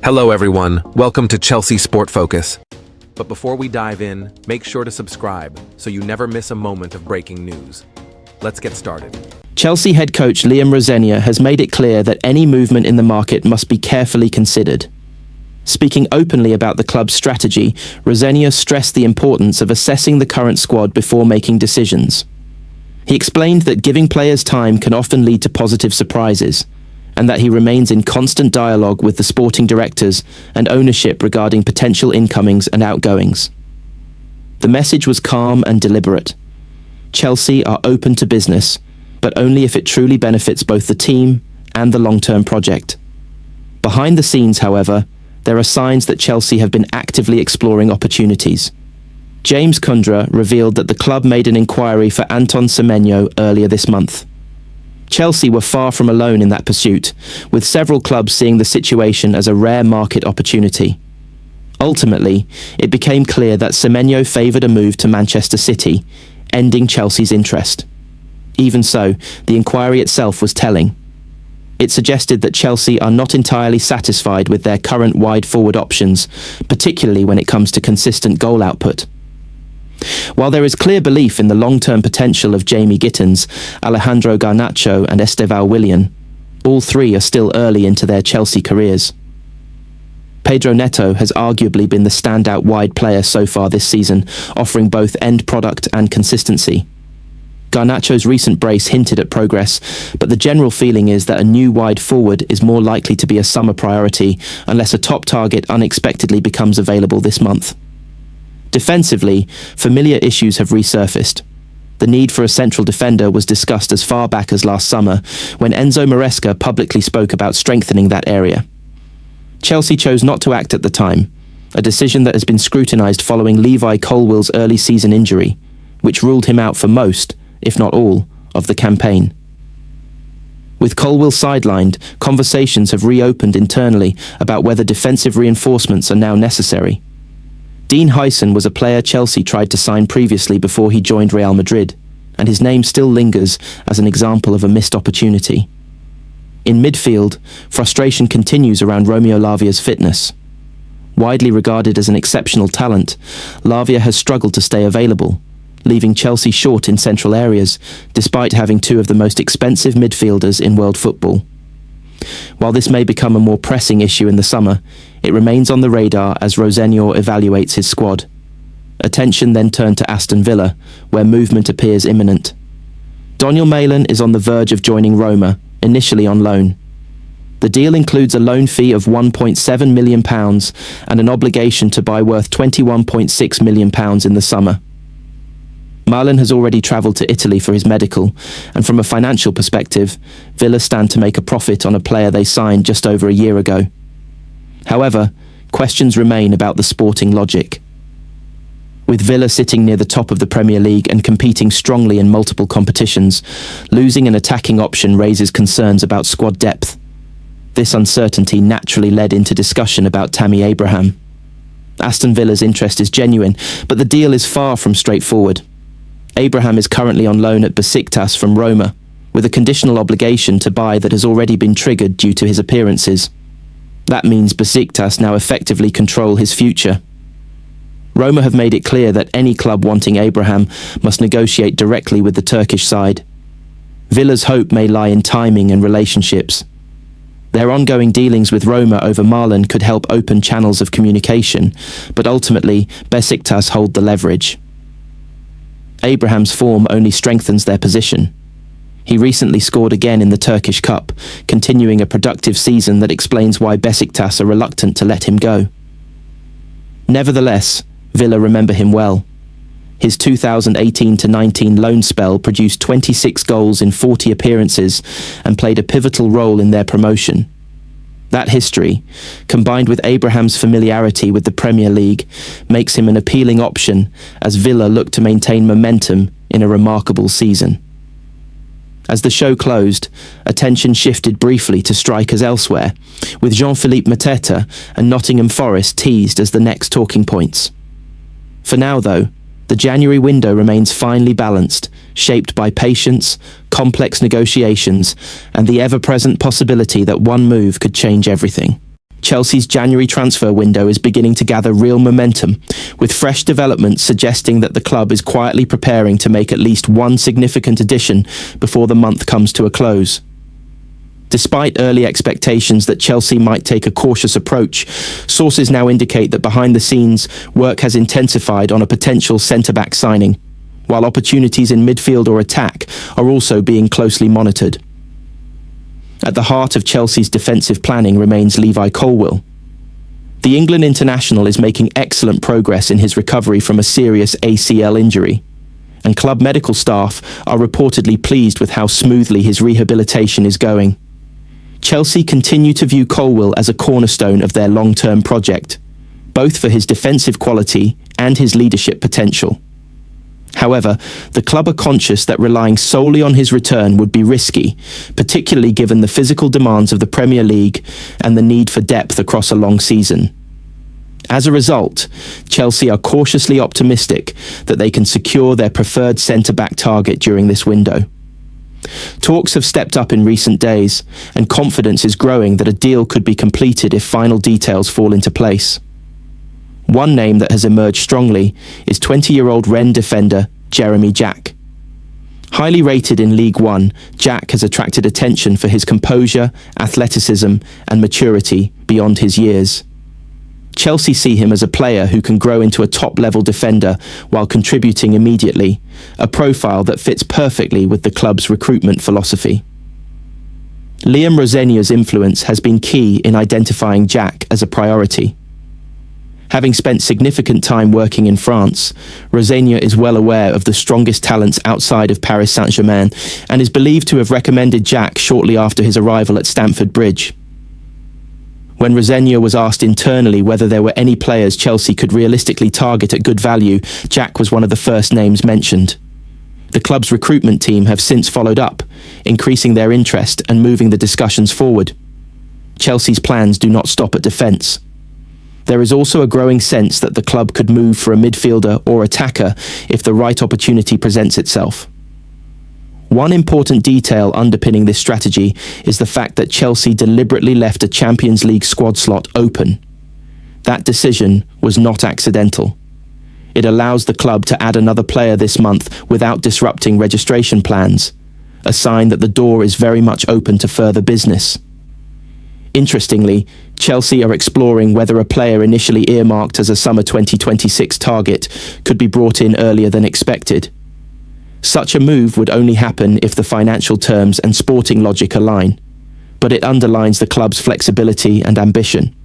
Hello everyone, welcome to Chelsea Sport Focus. But before we dive in, make sure to subscribe so you never miss a moment of breaking news. Let's get started. Chelsea head coach Rosenior has made it clear that any movement in the market must be carefully considered. Speaking openly about the club's strategy, Rosenior stressed the importance of assessing the current squad before making decisions. He explained that giving players time can often lead to positive surprises, and that he remains in constant dialogue with the sporting directors and ownership regarding potential incomings and outgoings. The message was calm and deliberate. Chelsea are open to business, but only if it truly benefits both the team and the long-term project. Behind the scenes, however, there are signs that Chelsea have been actively exploring opportunities. James Kundra revealed that the club made an inquiry for Anton Semeno earlier this month. Chelsea were far from alone in that pursuit, with several clubs seeing the situation as a rare market opportunity. Ultimately, it became clear that Semeno favoured a move to Manchester City, ending Chelsea's interest. Even so, the inquiry itself was telling. It suggested that Chelsea are not entirely satisfied with their current wide-forward options, particularly when it comes to consistent goal output. While there is clear belief in the long-term potential of Jamie Gittins, Alejandro Garnacho and Estevão Willian, all three are still early into their Chelsea careers. Pedro Neto has arguably been the standout wide player so far this season, offering both end product and consistency. Garnacho's recent brace hinted at progress, but the general feeling is that a new wide forward is more likely to be a summer priority unless a top target unexpectedly becomes available this month. Defensively, familiar issues have resurfaced. The need for a central defender was discussed as far back as last summer, when Enzo marresca publicly spoke about strengthening that area. Chelsea chose not to act at the time, a decision that has been scrutinised following Levi Colwill's early season injury, which ruled him out for most, if not all, of the campaign. With Colwill sidelined, conversations have reopened internally about whether defensive reinforcements are now necessary. Dean Huyson was a player Chelsea tried to sign previously before he joined Real Madrid, and his name still lingers as an example of a missed opportunity. In midfield, frustration continues around Romeo Lavia's fitness. Widely regarded as an exceptional talent, Lavia has struggled to stay available, leaving Chelsea short in central areas, despite having two of the most expensive midfielders in world football. While this may become a more pressing issue in the summer, it remains on the radar as Rosenior evaluates his squad. Attention then turned to Aston Villa, where movement appears imminent. Daniel Malin is on the verge of joining Roma, initially on loan. The deal includes a loan fee of £1.7 million and an obligation to buy worth £21.6 million in the summer. Malin has already travelled to Italy for his medical, and from a financial perspective, Villa stand to make a profit on a player they signed just over a year ago. However, questions remain about the sporting logic. With Villa sitting near the top of the Premier League and competing strongly in multiple competitions, losing an attacking option raises concerns about squad depth. This uncertainty naturally led into discussion about Tammy Abraham. Aston Villa's interest is genuine, but the deal is far from straightforward. Abraham is currently on loan at Besiktas from Roma, with a conditional obligation to buy that has already been triggered due to his appearances. That means Besiktas now effectively control his future. Roma have made it clear that any club wanting Abraham must negotiate directly with the Turkish side. Villa's hope may lie in timing and relationships. Their ongoing dealings with Roma over Malin could help open channels of communication, but ultimately Besiktas hold the leverage. Abraham's form only strengthens their position. He recently scored again in the Turkish Cup, continuing a productive season that explains why Besiktas are reluctant to let him go. Nevertheless, Villa remember him well. His 2018-19 loan spell produced 26 goals in 40 appearances and played a pivotal role in their promotion. That history, combined with Abraham's familiarity with the Premier League, makes him an appealing option as Villa look to maintain momentum in a remarkable season. As the show closed, attention shifted briefly to strikers elsewhere, with Jean-Philippe Mateta and Nottingham Forest teased as the next talking points. For now, though, the January window remains finely balanced, shaped by patience, complex negotiations, and the ever-present possibility that one move could change everything. Chelsea's January transfer window is beginning to gather real momentum, with fresh developments suggesting that the club is quietly preparing to make at least one significant addition before the month comes to a close. Despite early expectations that Chelsea might take a cautious approach, sources now indicate that behind the scenes, work has intensified on a potential centre-back signing, while opportunities in midfield or attack are also being closely monitored. At the heart of Chelsea's defensive planning remains Levi Colwill. The England international is making excellent progress in his recovery from a serious ACL injury, and club medical staff are reportedly pleased with how smoothly his rehabilitation is going. Chelsea continue to view Colwill as a cornerstone of their long-term project, both for his defensive quality and his leadership potential. However, the club are conscious that relying solely on his return would be risky, particularly given the physical demands of the Premier League and the need for depth across a long season. As a result, Chelsea are cautiously optimistic that they can secure their preferred centre-back target during this window. Talks have stepped up in recent days, and confidence is growing that a deal could be completed if final details fall into place. One name that has emerged strongly is 20-year-old Rennes defender Jeremy Jack. Highly rated in League One, Jack has attracted attention for his composure, athleticism, and maturity beyond his years. Chelsea see him as a player who can grow into a top-level defender while contributing immediately, a profile that fits perfectly with the club's recruitment philosophy. Liam Rosenior's influence has been key in identifying Jack as a priority. Having spent significant time working in France, Rosenior is well aware of the strongest talents outside of Paris Saint-Germain and is believed to have recommended Jack shortly after his arrival at Stamford Bridge. When Rosenior was asked internally whether there were any players Chelsea could realistically target at good value, Jack was one of the first names mentioned. The club's recruitment team have since followed up, increasing their interest and moving the discussions forward. Chelsea's plans do not stop at defence. There is also a growing sense that the club could move for a midfielder or attacker if the right opportunity presents itself. One important detail underpinning this strategy is the fact that Chelsea deliberately left a Champions League squad slot open. That decision was not accidental. It allows the club to add another player this month without disrupting registration plans, a sign that the door is very much open to further business. Interestingly, Chelsea are exploring whether a player initially earmarked as a summer 2026 target could be brought in earlier than expected. Such a move would only happen if the financial terms and sporting logic align, but it underlines the club's flexibility and ambition.